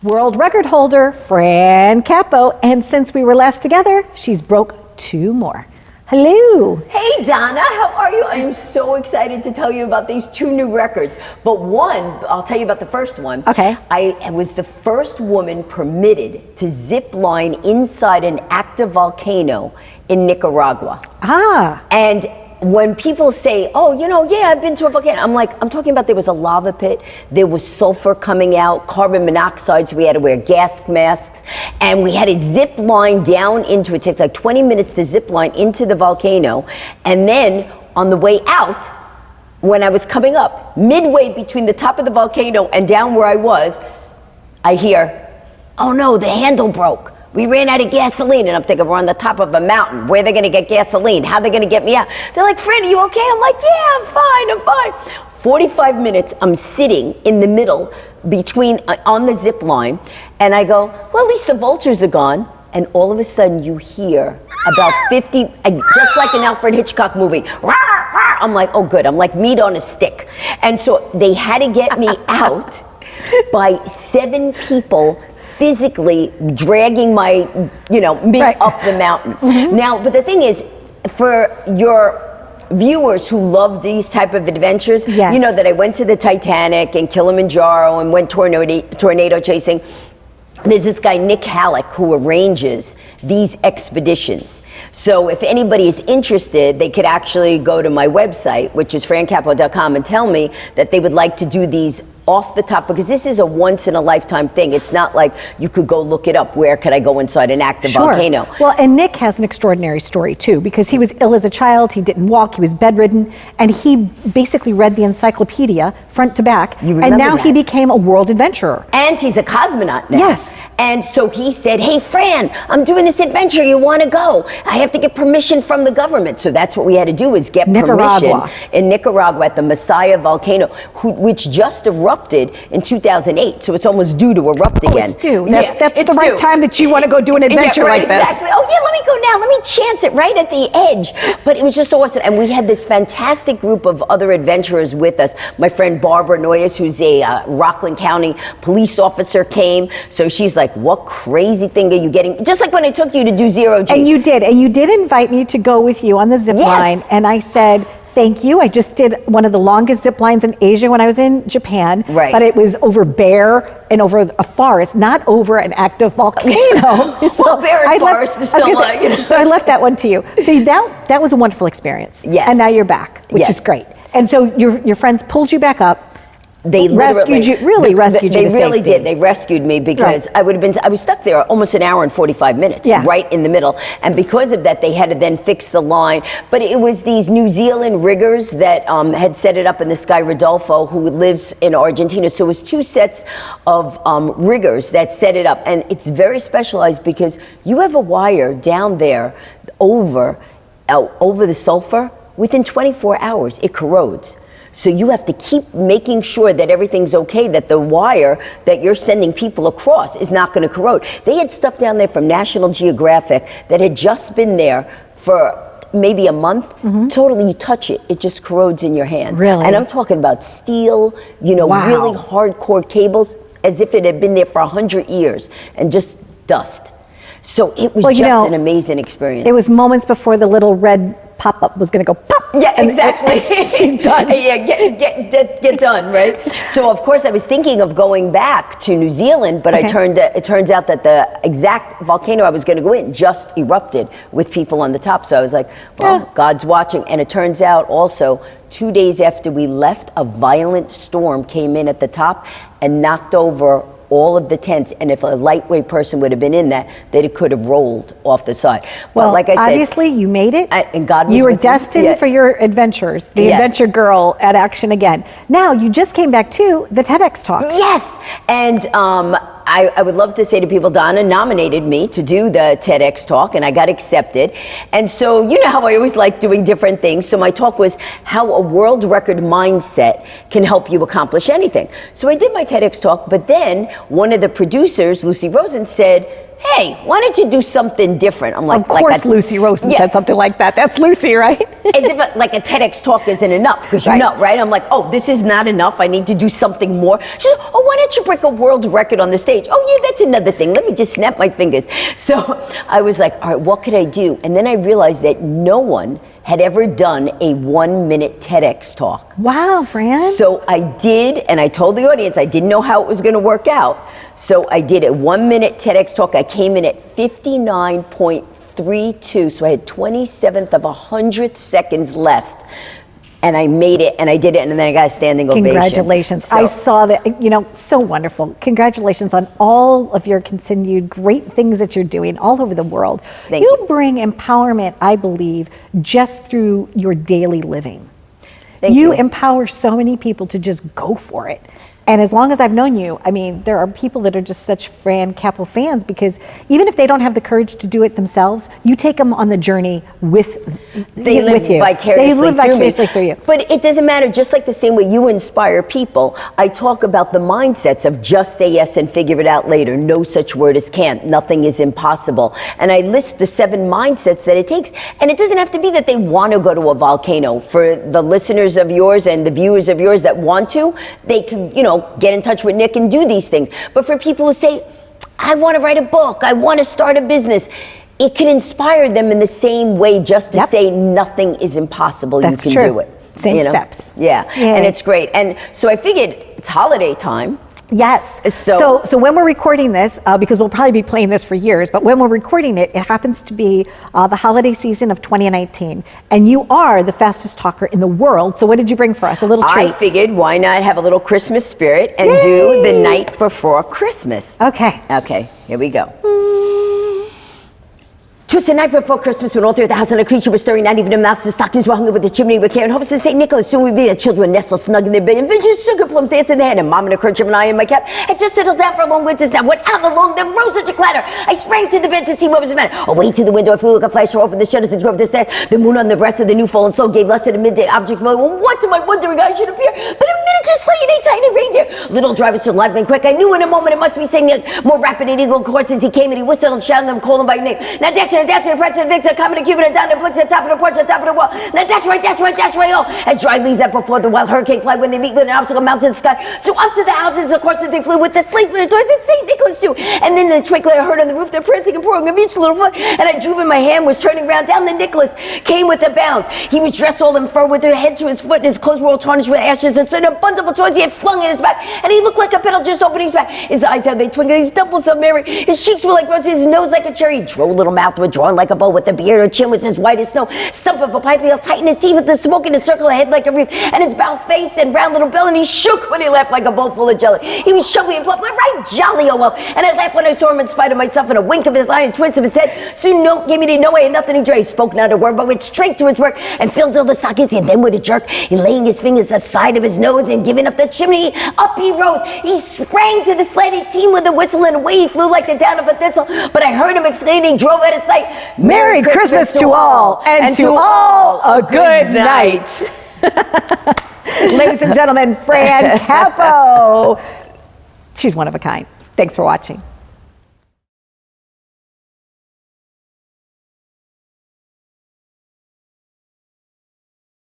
world record holder, Fran Capo. And since we were last together, she's broke 2 more. Hello. Hey Donna, how are you? I am so excited to tell you about these 2 new records. But one, I'll tell you about the first one. Okay. I was the first woman permitted to zip line inside an active volcano in Nicaragua. Ah. And when people say, oh, you know, yeah, I've been to a volcano, I'm talking about there was a lava pit, there was sulfur coming out, carbon monoxide, so we had to wear gas masks, and we had to zip line down into it. It takes like 20 minutes to zip line into the volcano, and then on the way out, when I was coming up, midway between the top of the volcano and down where I was, I hear, oh no, the handle broke. We ran out of gasoline. And I'm thinking, we're on the top of a mountain. Where are they gonna get gasoline? How are they gonna get me out? They're like, Fran, are you okay? I'm like, yeah, I'm fine. 45 minutes, I'm sitting in the middle between, on the zip line, and I go, well, at least the vultures are gone. And all of a sudden you hear about 50, just like an Alfred Hitchcock movie. I'm like, oh good, I'm like meat on a stick. And so they had to get me out by 7 people physically dragging me up the mountain. Mm-hmm. Now, but the thing is, for your viewers who love these type of adventures, yes. You know that I went to the Titanic and Kilimanjaro and went tornado chasing. There's this guy, Nick Halleck, who arranges these expeditions. So if anybody is interested, they could actually go to my website, which is francapo.com, and tell me that they would like to do these off the top, because this is a once-in-a-lifetime thing. It's not like you could go look it up. Where could I go inside an active volcano? Well, and Nick has an extraordinary story, too, because he was ill as a child, he didn't walk, he was bedridden, and he basically read the encyclopedia front to back, and now he became a world adventurer. And he's a cosmonaut now. Yes. And so he said, hey, Fran, I'm doing this adventure, you want to go? I have to get permission from the government. So that's what we had to do, is get permission in Nicaragua at the Messiah volcano, which just erupted in 2008. So it's almost due to erupt again. It's due. That's the right time that you want to go do an adventure like this. Exactly. Oh yeah, let me go now. Let me chance it right at the edge. But it was just so awesome. And we had this fantastic group of other adventurers with us. My friend Barbara Noyes, who's a Rockland County police officer, came. So she's like, what crazy thing are you getting? Just like when I took you to do Zero G. And you did invite me to go with you on the zip line. And I said, thank you. I just did one of the longest zip lines in Asia when I was in Japan. Right. But it was over bear and over a forest, not over an active volcano. So bear and forest is still So I left that one to you. So that was a wonderful experience. Yes. And now you're back, which is great. And so your friends pulled you back up. They rescued you. They really did. They rescued me because I was stuck there almost an hour and 45 minutes, right in the middle. And because of that, they had to then fix the line. But it was these New Zealand riggers that had set it up, in this guy Rodolfo, who lives in Argentina. So it was 2 sets of riggers that set it up. And it's very specialized because you have a wire down there over the sulfur. Within 24 hours, it corrodes. So you have to keep making sure that everything's okay, that the wire that you're sending people across is not going to corrode. They had stuff down there from National Geographic that had just been there for maybe a month. Mm-hmm. Totally, you touch it, it just corrodes in your hand. Really? And I'm talking about steel, really hardcore cables, as if it had been there for 100 years, and just dust. So it was an amazing experience. It was moments before the little red pop-up was going to go pop. Yeah, exactly. She's done. Yeah, get done, right? So of course I was thinking of going back to New Zealand, but it turns out that the exact volcano I was going to go in just erupted with people on the top. So I was like, well, God's watching. And it turns out also 2 days after we left, a violent storm came in at the top and knocked over all of the tents, and if a lightweight person would have been in that, they could have rolled off the side. Well, but like I said, obviously you made it, and God was you were with destined for your adventures, the adventure girl at action again. Now, you just came back to the TEDx talk. Yes, and I would love to say to people, Donna nominated me to do the TEDx talk, and I got accepted. And so, you know how I always like doing different things. So my talk was how a world record mindset can help you accomplish anything. So I did my TEDx talk, but then one of the producers, Lucy Rosen, said, hey, why don't you do something different? I'm like, of course, Lucy Rosen said something like that. That's Lucy, right? As if like a TEDx talk isn't enough, because you know, right? I'm like, oh, this is not enough. I need to do something more. She said, oh, why don't you break a world record on the stage? Oh, yeah, that's another thing. Let me just snap my fingers. So I was like, all right, what could I do? And then I realized that no one had ever done a 1-minute TEDx talk. Wow, Fran. So I did, and I told the audience I didn't know how it was going to work out. So I did a 1-minute TEDx talk. I came in at 59.32, so I had 27th of 100 seconds left. And I made it, and I did it, and then I got a standing ovation. Congratulations. I saw that, so wonderful. Congratulations on all of your continued great things that you're doing all over the world. Thank you. You bring empowerment, I believe, just through your daily living. Thank you. You empower so many people to just go for it. And as long as I've known you, I mean, there are people that are just such Fran Capo fans, because even if they don't have the courage to do it themselves, you take them on the journey with you. They live vicariously through you. But it doesn't matter, just like the same way you inspire people, I talk about the mindsets of just say yes and figure it out later. No such word as can't. Nothing is impossible. And I list the 7 mindsets that it takes. And it doesn't have to be that they want to go to a volcano. For the listeners of yours and the viewers of yours that want to, they can, get in touch with Nick and do these things. But for people who say, I want to write a book, I want to start a business, it can inspire them in the same way, just to say nothing is impossible. That's you can do it. Same steps. Yeah, and it's great. And so I figured it's holiday time. Yes. So when we're recording this, because we'll probably be playing this for years, but when we're recording it, it happens to be the holiday season of 2019. And you are the fastest talker in the world. So what did you bring for us? A little treat? I figured, why not have a little Christmas spirit and do the night before Christmas. Okay. Okay, here we go. 'Twas the night before Christmas, when all through the house and a creature was stirring, not even a mouse. The stockings were hung up with the chimney with care and hopes of St. Nicholas. Soon we'd be the children nestled snug in their bed, and visions sugar plums danced in the hand. And Mom in a kerchief and I in my cap had just settled down for a long winter's nap. When out along there rose such a clatter, I sprang to the bed to see what was the matter. Away to the window I flew like a flash, or opened the shutters and drove the stairs. The moon on the breast of the new fallen snow gave lustre to midday objects. Well, what to my wondering eyes should appear but a miniature sleigh and a tiny reindeer. Little driver so lively and quick, I knew in a moment it must be singing more rapid and eagle course as he came, and he whistled and shouted them, calling by name. Now dashing and dancing and prancing and vixen, coming and Cupid and down and Blix at the top of the porch, at the top of the wall. Now dash right, oh, as dry leaves that before the wild hurricane fly when they meet with an obstacle mountain in the sky. So up to the houses, of course, as they flew with the sleigh for their toys, and St. Nicholas too. And then the twinkling I heard on the roof, the prancing and pouring of each little foot, and I drove in my hand, was turning round. Down the Nicholas came with a bound. He was dressed all in fur with her head to his foot, and his clothes were all tarnished with ashes, and so a bundle of toys he had flung in his back, and he looked like a petal just opening his back. His eyes how they twinkled, his dimples so merry, his cheeks were like roses, his nose like a cherry, droll little mouth was drawn like a bow, with the beard, her chin was as white as snow, stump of a pipe, he'll tighten his teeth with the smoke in a circle ahead like a reef, and his bow face and round little belly, and he shook when he laughed like a bowl full of jelly. He was chubby and plump, right jolly, oh well, and I laughed when I saw him in spite of myself, and a wink of his eye and twist of his head soon gave me to know I had nothing to dread. He spoke not a word, but went straight to his work and filled all the stockings, and then with a jerk, he laying his fingers aside of his nose and giving up the chimney, up he rose. He sprang to the sledding team with a whistle, and away he flew like the down of a thistle. But I heard him exclaiming, drove out of sight, Merry Christmas to all, and to all a good night. Ladies and gentlemen, Fran Capo. She's one of a kind. Thanks for watching.